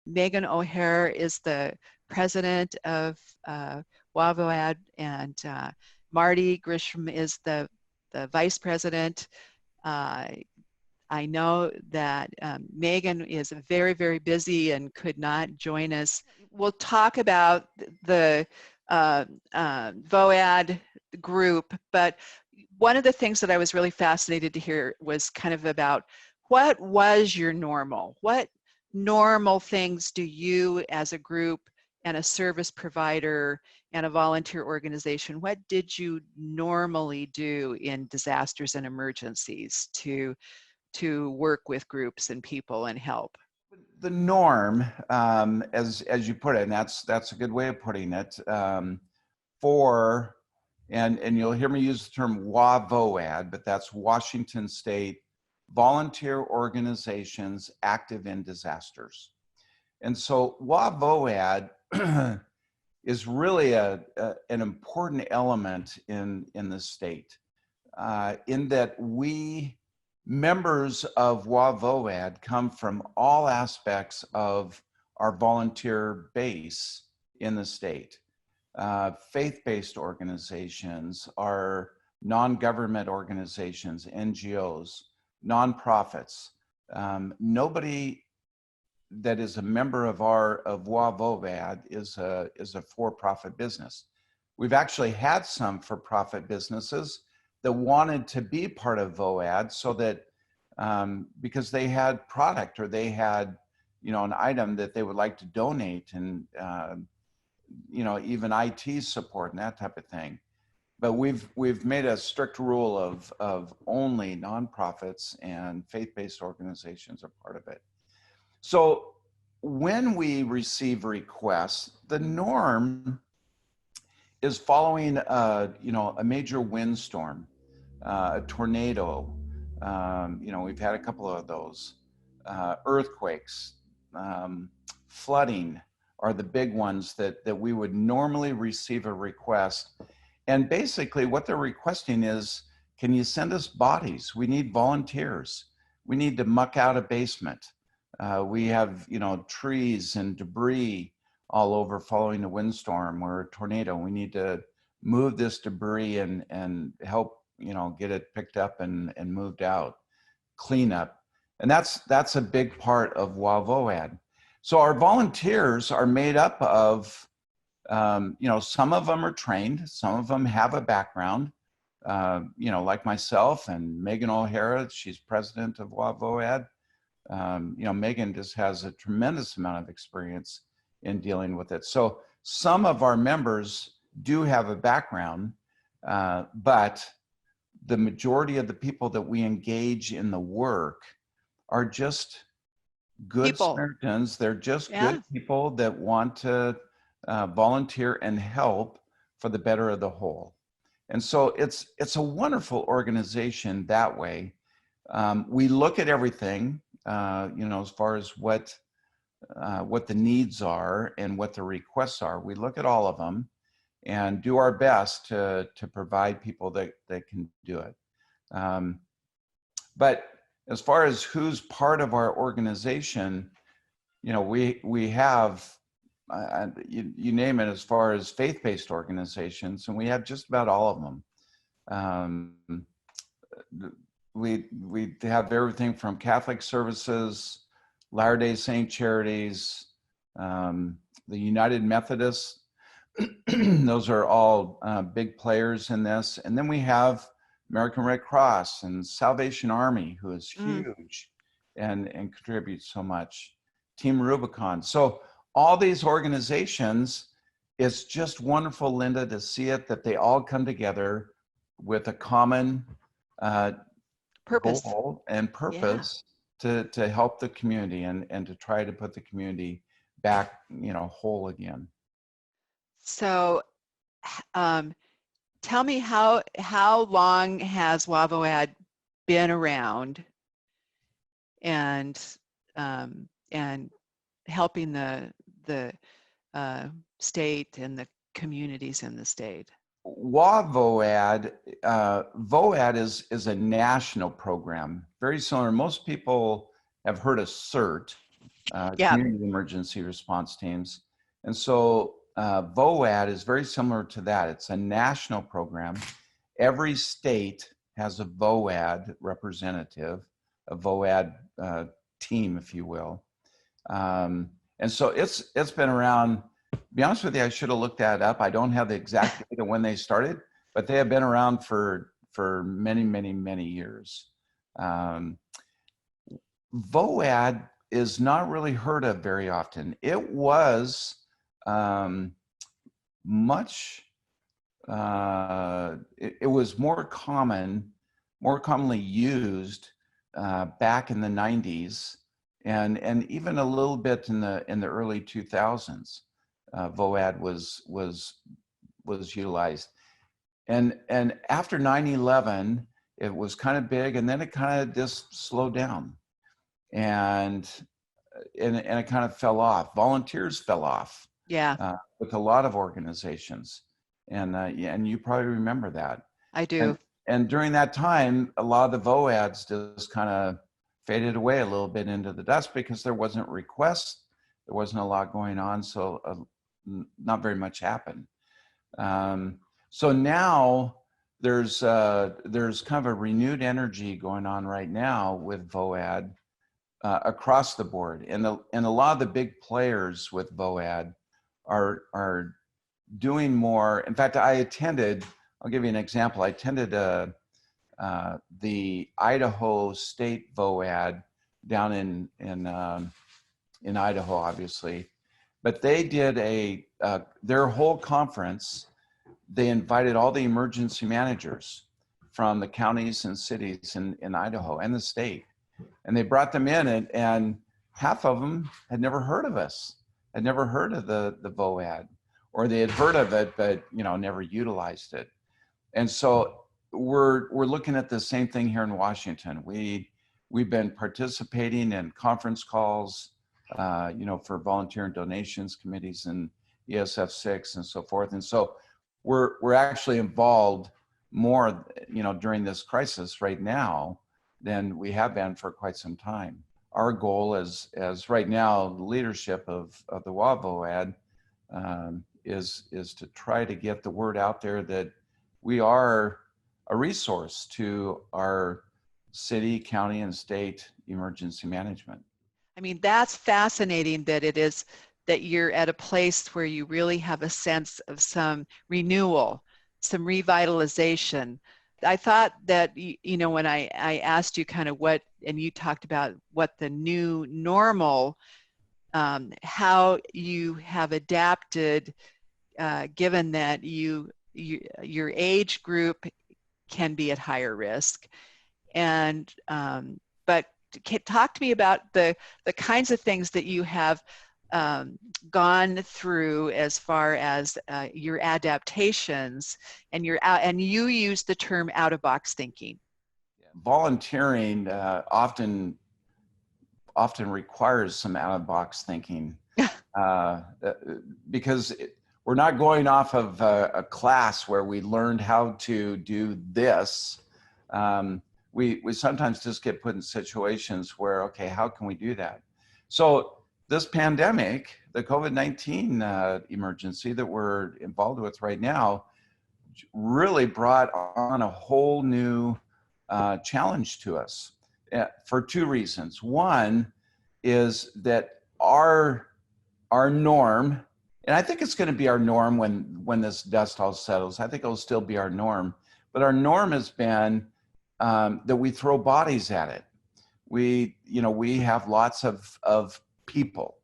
Megan O'Hare is the president of VOAD, and Marty Grisham is the vice president. I know that Megan is very, very busy and could not join us. We'll talk about the VOAD group, but one of the things that I was really fascinated to hear was kind of about what was your normal? What normal things do you as a group and a service provider and a volunteer organization, what did you normally do in disasters and emergencies to work with groups and people and help? The norm, as you put it, and that's a good way of putting it, and you'll hear me use the term VOAD, but that's Washington State Volunteer Organizations Active in Disasters. And so VOAD is really an important element in the state, in that we members of VOAD come from all aspects of our volunteer base in the state. Faith-based organizations, our non-government organizations, NGOs, nonprofits. Nobody that is a member of VOAD is a for-profit business. We've actually had some for-profit businesses that wanted to be part of VOAD, so that because they had product or they had, an item that they would like to donate, and even IT support and that type of thing. But we've made a strict rule of only nonprofits and faith-based organizations are part of it. So when we receive requests, the norm is following a major windstorm, a tornado. We've had a couple of those. Earthquakes, flooding are the big ones that we would normally receive a request. And basically what they're requesting is, can you send us bodies? We need volunteers. We need to muck out a basement. We have, trees and debris all over following a windstorm or a tornado. We need to move this debris and help, get it picked up and moved out, clean up. And that's a big part of VOAD. So our volunteers are made up of, some of them are trained, some of them have a background, like myself and Megan O'Hara, she's president of VOAD. Megan just has a tremendous amount of experience in dealing with it. So some of our members do have a background, but the majority of the people that we engage in the work are just good Samaritans. They're just good people that want to volunteer and help for the better of the whole. And so it's a wonderful organization that way. We look at everything, as far as what the needs are and what the requests are. We look at all of them and do our best to provide people that can do it. But as far as who's part of our organization, we have, you name it, as far as faith-based organizations, and we have just about all of them. We have everything from Catholic Services, Latter-day Saint Charities, the United Methodists. Those are all big players in this. And then we have American Red Cross and Salvation Army, who is huge and contributes so much. Team Rubicon. So all these organizations, it's just wonderful, Linda, to see it, that they all come together with a common purpose goal and purpose to help the community and to try to put the community back, whole again. So tell me, how long has VOAD been around and helping the state and the communities in the state? VOAD is a national program, very similar. Most people have heard of CERT, Yeah. community emergency response teams. And so VOAD is very similar to that. It's a national program. Every state has a VOAD representative, a VOAD team, if you will. And so it's been around. To be honest with you, I should have looked that up. I don't have the exact date of when they started, but they have been around for many, many, many years. VOAD is not really heard of very often. It was much. It was more commonly used back in the 90s, and even a little bit in the early 2000s. VOAD was utilized, and after 9/11, it was kind of big, and then it kind of just slowed down, and it kind of fell off. Volunteers fell off. Yeah. With a lot of organizations, and you probably remember that. I do. And during that time, a lot of the VOADs just kind of faded away a little bit into the dust because there wasn't requests, there wasn't a lot going on, so not very much happened. So now there's kind of a renewed energy going on right now with VOAD across the board, and a lot of the big players with VOAD are doing more. In fact, I'll give you an example. I attended the Idaho State VOAD down in Idaho, obviously, but they did their whole conference. They invited all the emergency managers from the counties and cities in Idaho and the state, and they brought them in, and half of them had never heard of us, had never heard of the VOAD, or they had heard of it, but never utilized it. And so we're looking at the same thing here in Washington. We've been participating in conference calls, for volunteer and donations committees and ESF 6 and so forth. And so we're actually involved more, during this crisis right now than we have been for quite some time. Our goal as right now, the leadership of the VOAD is to try to get the word out there that we are a resource to our city, county, and state emergency management. I mean, that's fascinating that you're at a place where you really have a sense of some renewal, some revitalization. I thought that, when I asked you kind of what, and you talked about what the new normal, how you have adapted, given that your age group can be at higher risk. And, but talk to me about the kinds of things that you have gone through as far as your adaptations, and you use the term out-of-box thinking. Volunteering often requires some out-of-box thinking because we're not going off of a class where we learned how to do this. We sometimes just get put in situations where, okay, how can we do that? So this pandemic, the COVID-19 emergency that we're involved with right now, really brought on a whole new challenge to us for two reasons. One is that our norm, and I think it's going to be our norm when this dust all settles. I think it'll still be our norm, but our norm has been that we throw bodies at it. We have lots of people,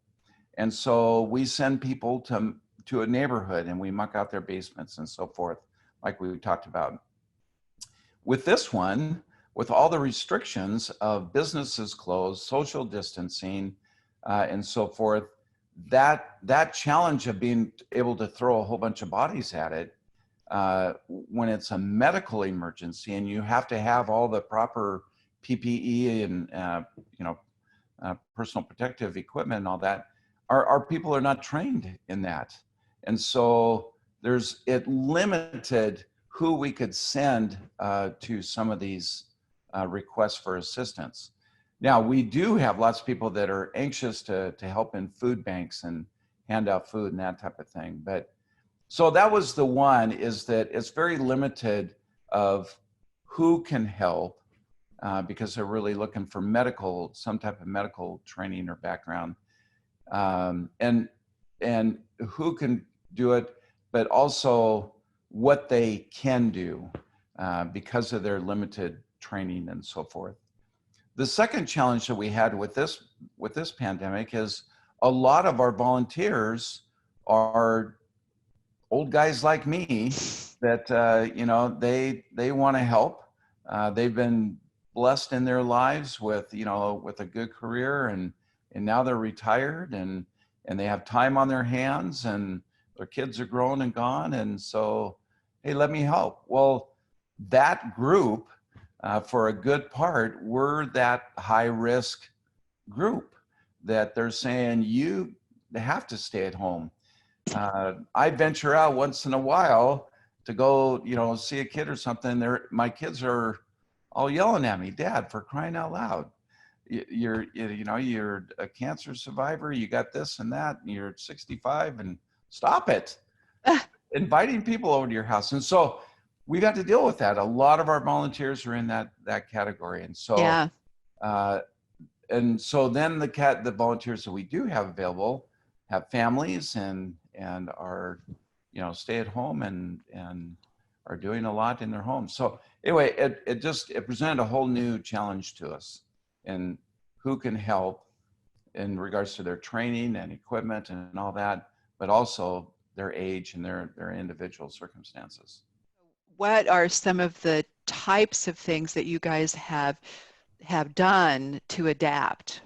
and so we send people to a neighborhood and we muck out their basements and so forth, like we talked about. With this one, with all the restrictions of businesses closed, social distancing, and so forth, that challenge of being able to throw a whole bunch of bodies at it, when it's a medical emergency and you have to have all the proper PPE and personal protective equipment and all that, our people are not trained in that, and so it limited who we could send to some of these requests for assistance. Now, we do have lots of people that are anxious to help in food banks and hand out food and that type of thing. But so that was the one, is that it's very limited of who can help, because they're really looking for some type of medical training or background, and who can do it, but also what they can do because of their limited training and so forth. The second challenge that we had with this pandemic is a lot of our volunteers are old guys like me that they want to help. They've been blessed in their lives with with a good career, and now they're retired, and they have time on their hands, and their kids are grown and gone, and so, hey, let me help. Well, that group, for a good part, we're that high risk group that they're saying you have to stay at home. I venture out once in a while to go, see a kid or something. My kids are all yelling at me, "Dad, for crying out loud, you're a cancer survivor. You got this and that, and you're 65, and stop it." Inviting people over to your house, and so we got to deal with that. A lot of our volunteers are in that category, and so Yeah. And so then the volunteers that we do have available have families and are stay at home and are doing a lot in their homes. So anyway, it presented a whole new challenge to us, and who can help in regards to their training and equipment and all that, but also their age and their individual circumstances. What are some of the types of things that you guys have done to adapt?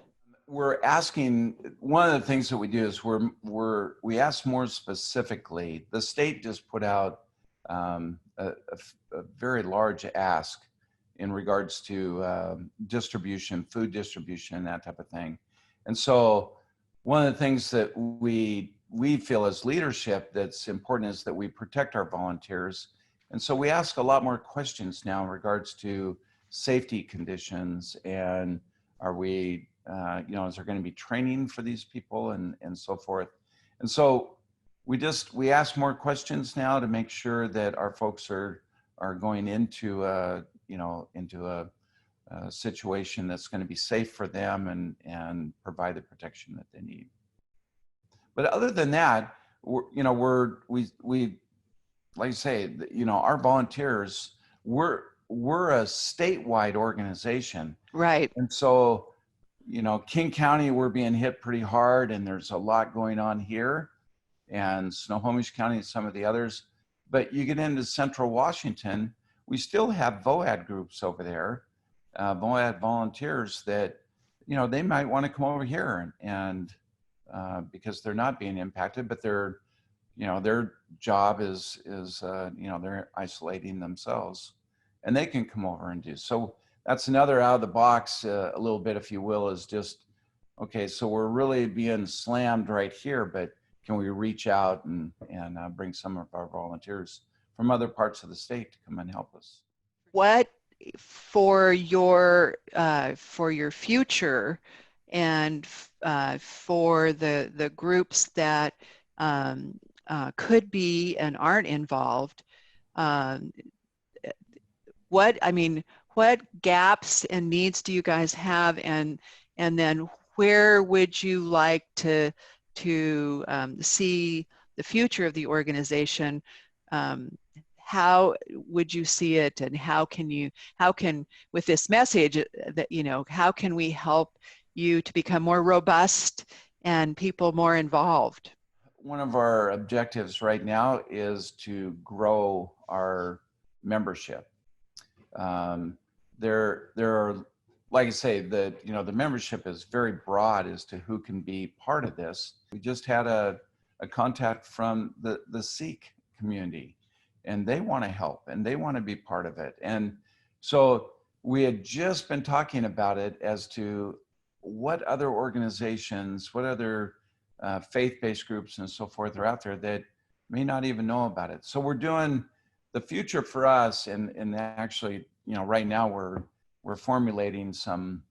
We're asking, one of the things that we do is we ask more specifically. The state just put out a very large ask in regards to distribution, food distribution, that type of thing. And so one of the things that we feel as leadership that's important is that we protect our volunteers. And so we ask a lot more questions now in regards to safety conditions, and are we, is there going to be training for these people and so forth. And so we ask more questions now to make sure that our folks are going into a situation that's going to be safe for them and provide the protection that they need. But other than that, we like I say, our volunteers, we're a statewide organization. Right. And so, King County, we're being hit pretty hard, and there's a lot going on here, and Snohomish County and some of the others. But you get into Central Washington, we still have VOAD groups over there, VOAD volunteers that, they might want to come over here and because they're not being impacted, but their job is they're isolating themselves, and they can come over and do. So that's another out of the box, a little bit, if you will, is just, okay, so we're really being slammed right here, but can we reach out and bring some of our volunteers from other parts of the state to come and help us? What for your future, and for the groups that could be and aren't involved, what gaps and needs do you guys have, and then where would you like to see the future of the organization? How would you see it, and how can with this message that how can we help you to become more robust and people more involved? One of our objectives right now is to grow our membership. There are, like I say, the membership is very broad as to who can be part of this. We just had a contact from the Sikh community, and they want to help and they want to be part of it. And so we had just been talking about it as to what other organizations, what other faith-based groups and so forth are out there that may not even know about it. So we're doing the future for us, and actually, right now we're formulating some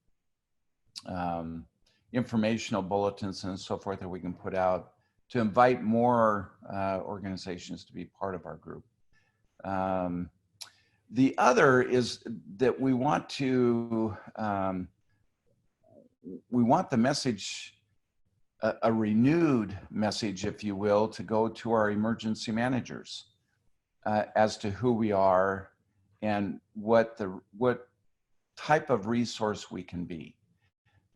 informational bulletins and so forth that we can put out to invite more organizations to be part of our group. The other is that we want the message, a renewed message, if you will, to go to our emergency managers as to who we are and what type of resource we can be.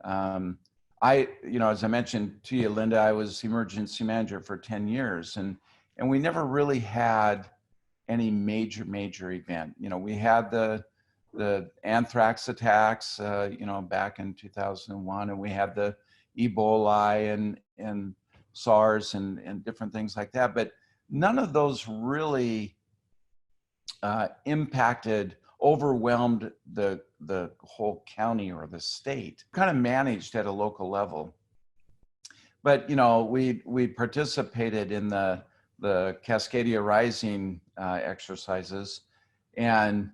As I mentioned to you, Linda, I was emergency manager for 10 years, and we never really had any major event. We had the anthrax attacks, back in 2001, and we had the Ebola and SARS and different things like that. But none of those really overwhelmed the whole county or the state. Kind of managed at a local level. But we participated in the Cascadia Rising exercises, and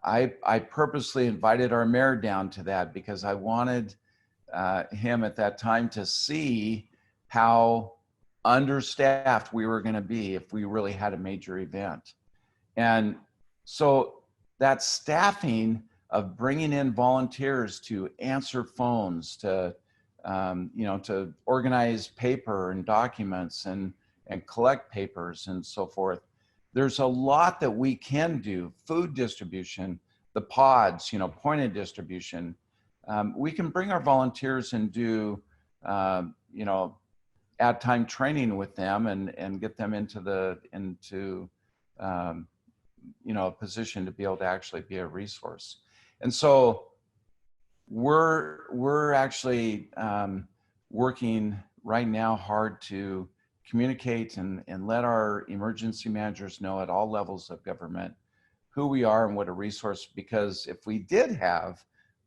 I purposely invited our mayor down to that because I wanted him at that time to see how understaffed we were going to be if we really had a major event. And so that staffing of bringing in volunteers to answer phones, to organize paper and documents and collect papers and so forth. There's a lot that we can do. Food distribution, the pods, pointed distribution. We can bring our volunteers and do, add time training with them and get them into a position to be able to actually be a resource. And so we're actually working right now hard to communicate and let our emergency managers know at all levels of government who we are and what a resource, because if we did have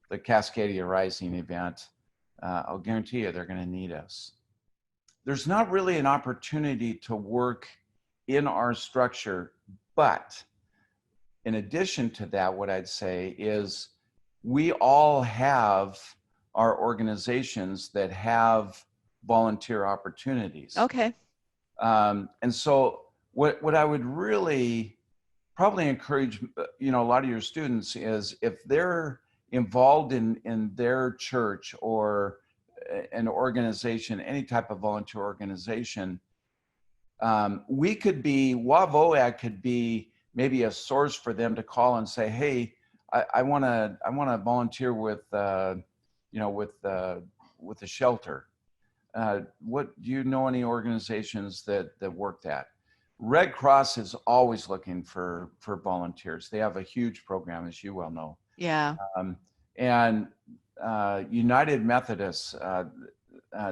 the Cascadia Rising event, I'll guarantee you they're going to need us. There's not really an opportunity to work in our structure, but in addition to that, what I'd say is we all have our organizations that have volunteer opportunities. Okay. And so what I would really probably encourage, a lot of your students is if they're involved in their church or an organization, any type of volunteer organization, VOAD could be maybe a source for them to call and say, hey, I want to volunteer with the shelter. What do you know any organizations that work that? Red Cross is always looking for volunteers. They have a huge program, as you well know. Yeah. And United Methodist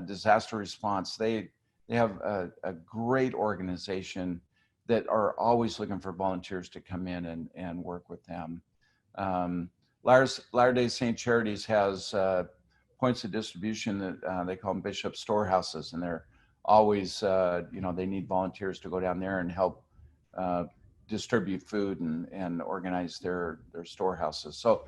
disaster response, they have a great organization that are always looking for volunteers to come in and work with them. Latter-day Saint Charities has points of distribution that they call them Bishop Storehouses, and they're always, they need volunteers to go down there and help distribute food and organize their storehouses. So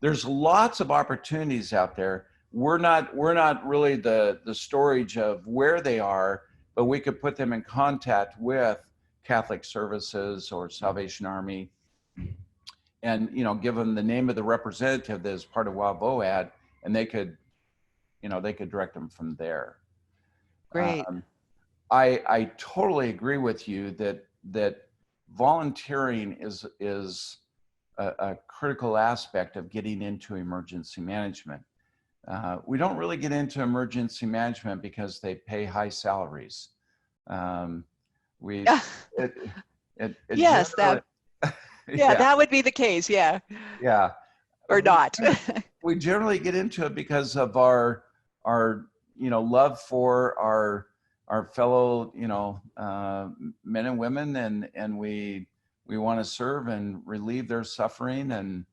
there's lots of opportunities out there. We're not really the storage of where they are, but we could put them in contact with Catholic Services or Salvation Army, and give them the name of the representative that is part of VOAD, and they could direct them from there. Great. I totally agree with you that volunteering is a critical aspect of getting into emergency management. We don't really get into emergency management because they pay high salaries. Yes, that would be the case. Yeah. Yeah. Or not. We generally get into it because of our love for our fellow men and women, and we want to serve and relieve their suffering and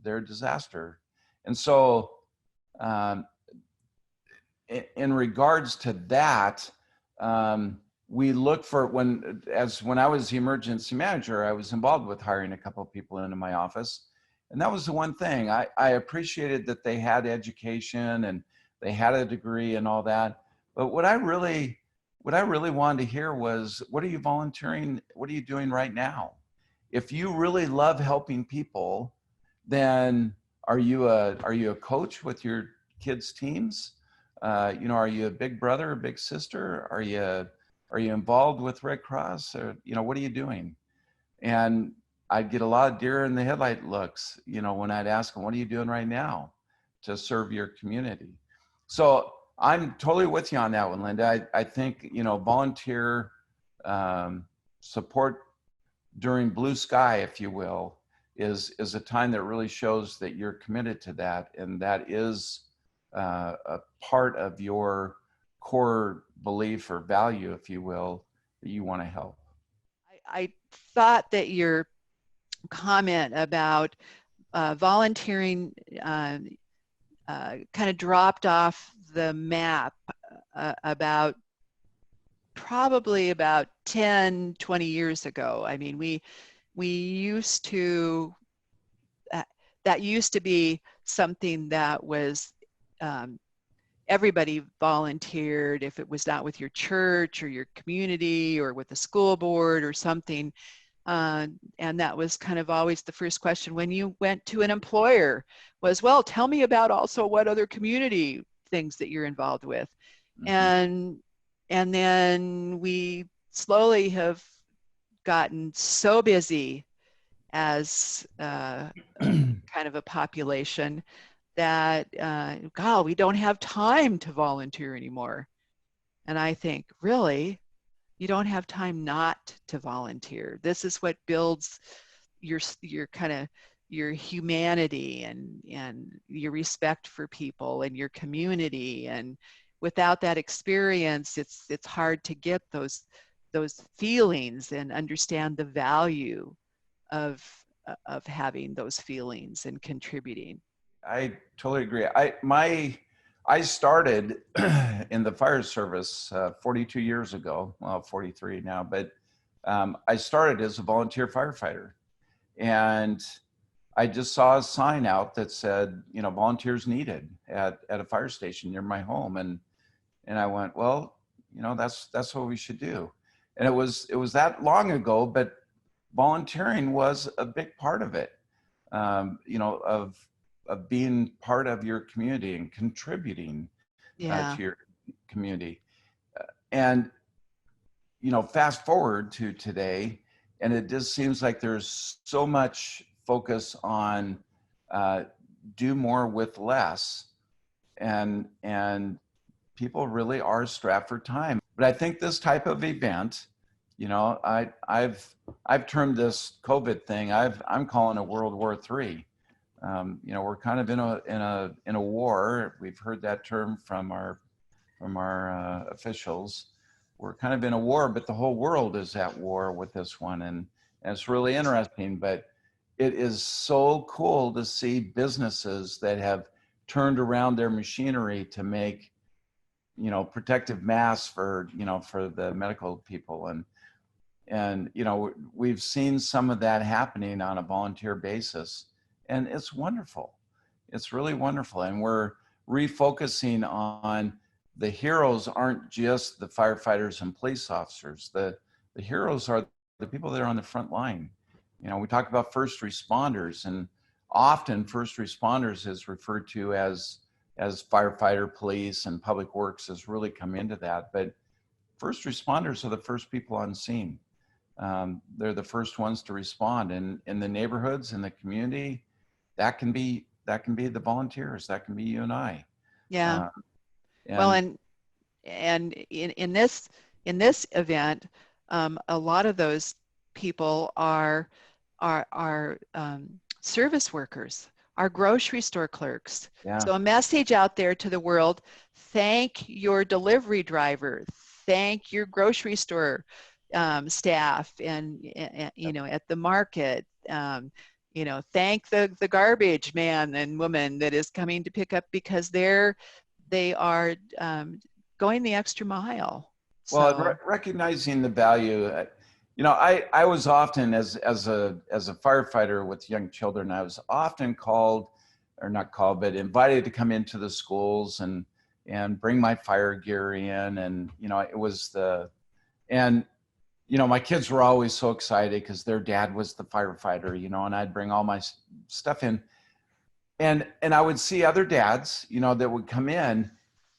their disaster. And so in regards to that, we look for when I was the emergency manager, I was involved with hiring a couple of people into my office, And that was the one thing. I appreciated that they had education and they had a degree and all that. But what I really wanted to hear was, what are you volunteering? What are you doing right now? If you really love helping people, then are you a coach with your kids' teams? You know, are you a big brother, a big sister? Are you involved with Red Cross? Or, you know, what are you doing? And I'd get a lot of deer in the headlight looks, you know, when I'd ask them, what are you doing right now to serve your community? So I'm totally with you on that one, Linda. I think, you know, volunteer support during blue sky, if you will, is a time that really shows that you're committed to that. And that is a part of your core belief or value, if you will, that you want to help. I thought that your comment about volunteering kind of dropped off the map probably about 10, 20 years ago. I mean, we used to, that used to be something that was, everybody volunteered, if it was not with your church or your community or with the school board or something. And that was kind of always the first question when you went to an employer was, well, tell me about also what other community things that you're involved with. Mm-hmm. And then we slowly have gotten so busy as kind of a population that, God, we don't have time to volunteer anymore. And I think, really? You don't have time not to volunteer. This is what builds your kind of your humanity and your respect for people and your community. And without that experience, it's hard to get those feelings and understand the value of having those feelings and contributing. I totally agree. I started in the fire service 42 years ago, well, 43 now, but I started as a volunteer firefighter. And I just saw a sign out that said, you know, volunteers needed at a fire station near my home. And I went, well, you know, that's what we should do. And it was that long ago, but volunteering was a big part of it, you know, of being part of your community and contributing to your community. And, you know, fast forward to today, and it just seems like there's so much focus on do more with less. And people really are strapped for time. But I think this type of event, you know, I've termed this COVID thing, I'm calling it World War III. You know, we're kind of in a war. We've heard that term from our officials. We're kind of in a war, but the whole world is at war with this one, and it's really interesting. But it is so cool to see businesses that have turned around their machinery to make, you know, protective masks for the medical people, and you know, we've seen some of that happening on a volunteer basis. And it's wonderful. It's really wonderful. And we're refocusing on the heroes aren't just the firefighters and police officers. The heroes are the people that are on the front line. You know, we talk about first responders, and often first responders is referred to as firefighter, police, and public works has really come into that. But first responders are the first people on scene. They're the first ones to respond. And in the neighborhoods, in the community, that can be the volunteers. That can be you and I. Yeah. Well, and in this event, a lot of those people are service workers, are grocery store clerks. Yeah. So a message out there to the world: thank your delivery driver, thank your grocery store staff, and you know, at the market. You know, thank the garbage man and woman that is coming to pick up, because they are going the extra mile. Well, recognizing the value, I was often as a firefighter with young children, I was often called, or not called, but invited to come into the schools and bring my fire gear in, and it was and my kids were always so excited because their dad was the firefighter, and I'd bring all my stuff in, and I would see other dads, that would come in,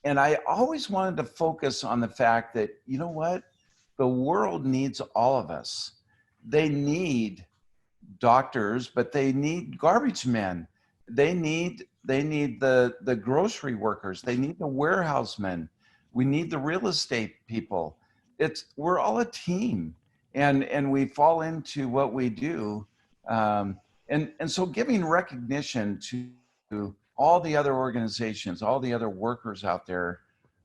and I always wanted to focus on the fact that, what, the world needs all of us. They need doctors, but they need garbage men. They need the grocery workers. They need the warehousemen. We need the real estate people. We're all a team, and we fall into what we do. And so giving recognition to all the other organizations, all the other workers out there,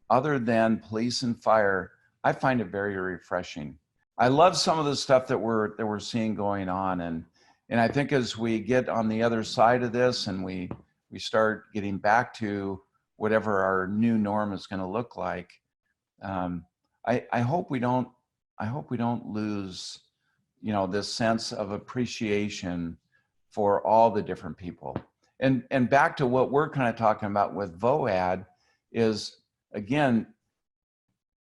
other than police and fire, I find it very refreshing. I love some of the stuff that we're seeing going on, and I think as we get on the other side of this and we start getting back to whatever our new norm is going to look like, I hope we don't lose this sense of appreciation for all the different people. And back to what we're kind of talking about with VOAD is, again,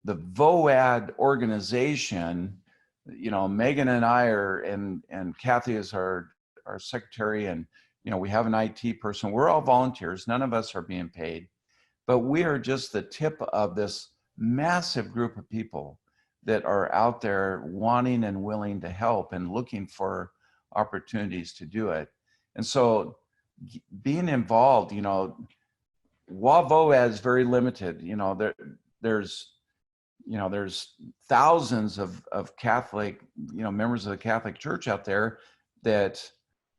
the VOAD organization, Megan and I and Kathy is our secretary, and, we have an IT person. We're all volunteers. None of us are being paid, but we are just the tip of this massive group of people that are out there wanting and willing to help and looking for opportunities to do it. And so being involved, while VOAD is very limited, there's thousands of Catholic, members of the Catholic Church out there that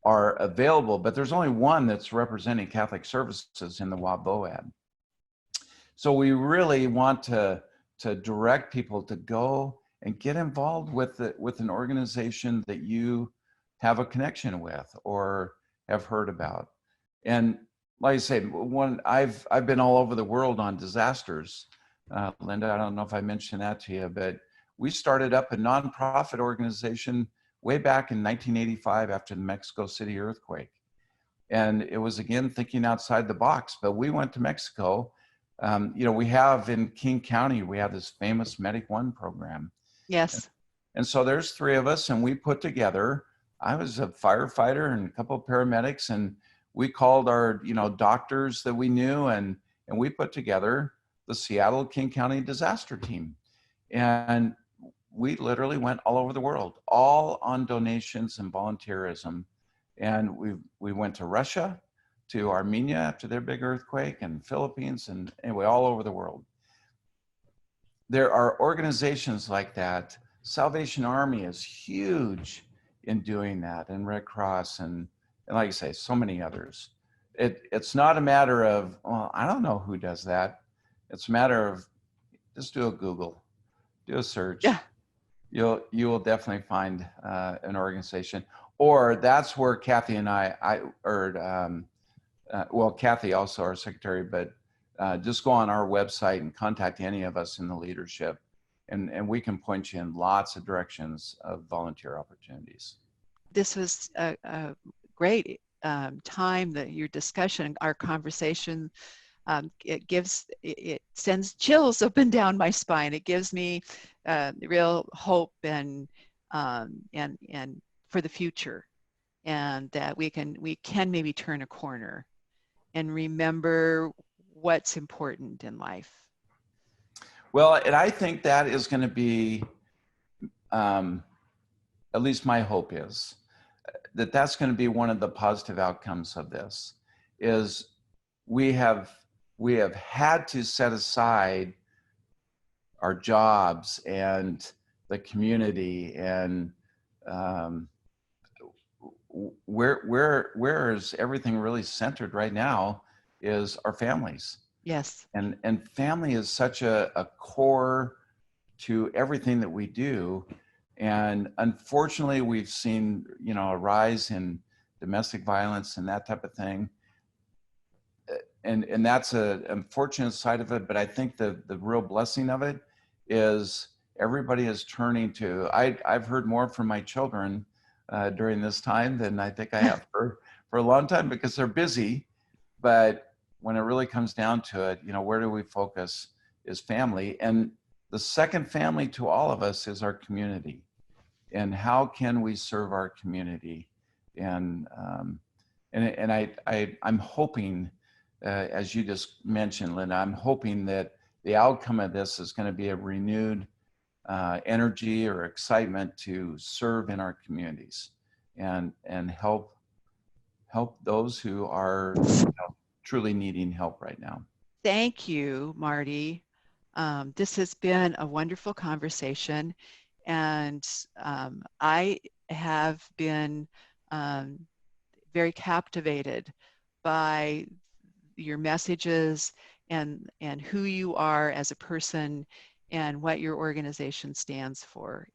are available, but there's only one that's representing Catholic services in the VOAD. So we really want to direct people to go and get involved with an organization that you have a connection with or have heard about. And like I say, I've been all over the world on disasters. Linda, I don't know if I mentioned that to you, but we started up a nonprofit organization way back in 1985 after the Mexico City earthquake. And it was, again, thinking outside the box, but we went to Mexico. We have in King County, we have this famous Medic One program. Yes. And so there's three of us, and we put together, I was a firefighter and a couple of paramedics, and we called our, doctors that we knew, and we put together the Seattle King County disaster team. And we literally went all over the world, all on donations and volunteerism. And we went to Russia, to Armenia after their big earthquake, and Philippines, and anyway, all over the world. There are organizations like that. Salvation Army is huge in doing that, and Red Cross, and like I say, so many others. It's not a matter of, well, I don't know who does that. It's a matter of just do a Google, do a search. Yeah. You will definitely find an organization. Or that's where Kathy and Kathy also our secretary, but just go on our website and contact any of us in the leadership, and we can point you in lots of directions of volunteer opportunities. This was a great time, that your discussion, our conversation, it sends chills up and down my spine. It gives me real hope and for the future, and that we can maybe turn a corner and remember what's important in life. Well, and I think that is going to be, at least my hope is, that's going to be one of the positive outcomes of this, is we have had to set aside our jobs and the community, and where is everything really centered right now is our families. Yes. And family is such a core to everything that we do. And unfortunately, we've seen, a rise in domestic violence and that type of thing. And that's an unfortunate side of it. But I think the real blessing of it is everybody is turning to, I've heard more from my children during this time than I think I have for a long time, because they're busy. But when it really comes down to it, you know, where do we focus is family. And the second family to all of us is our community. And how can we serve our community? And I'm hoping, as you just mentioned, Linda, I'm hoping that the outcome of this is going to be a renewed energy or excitement to serve in our communities and help those who are, you know, truly needing help right now. Thank you, Marty. This has been a wonderful conversation, and I have been very captivated by your messages and who you are as a person and what your organization stands for.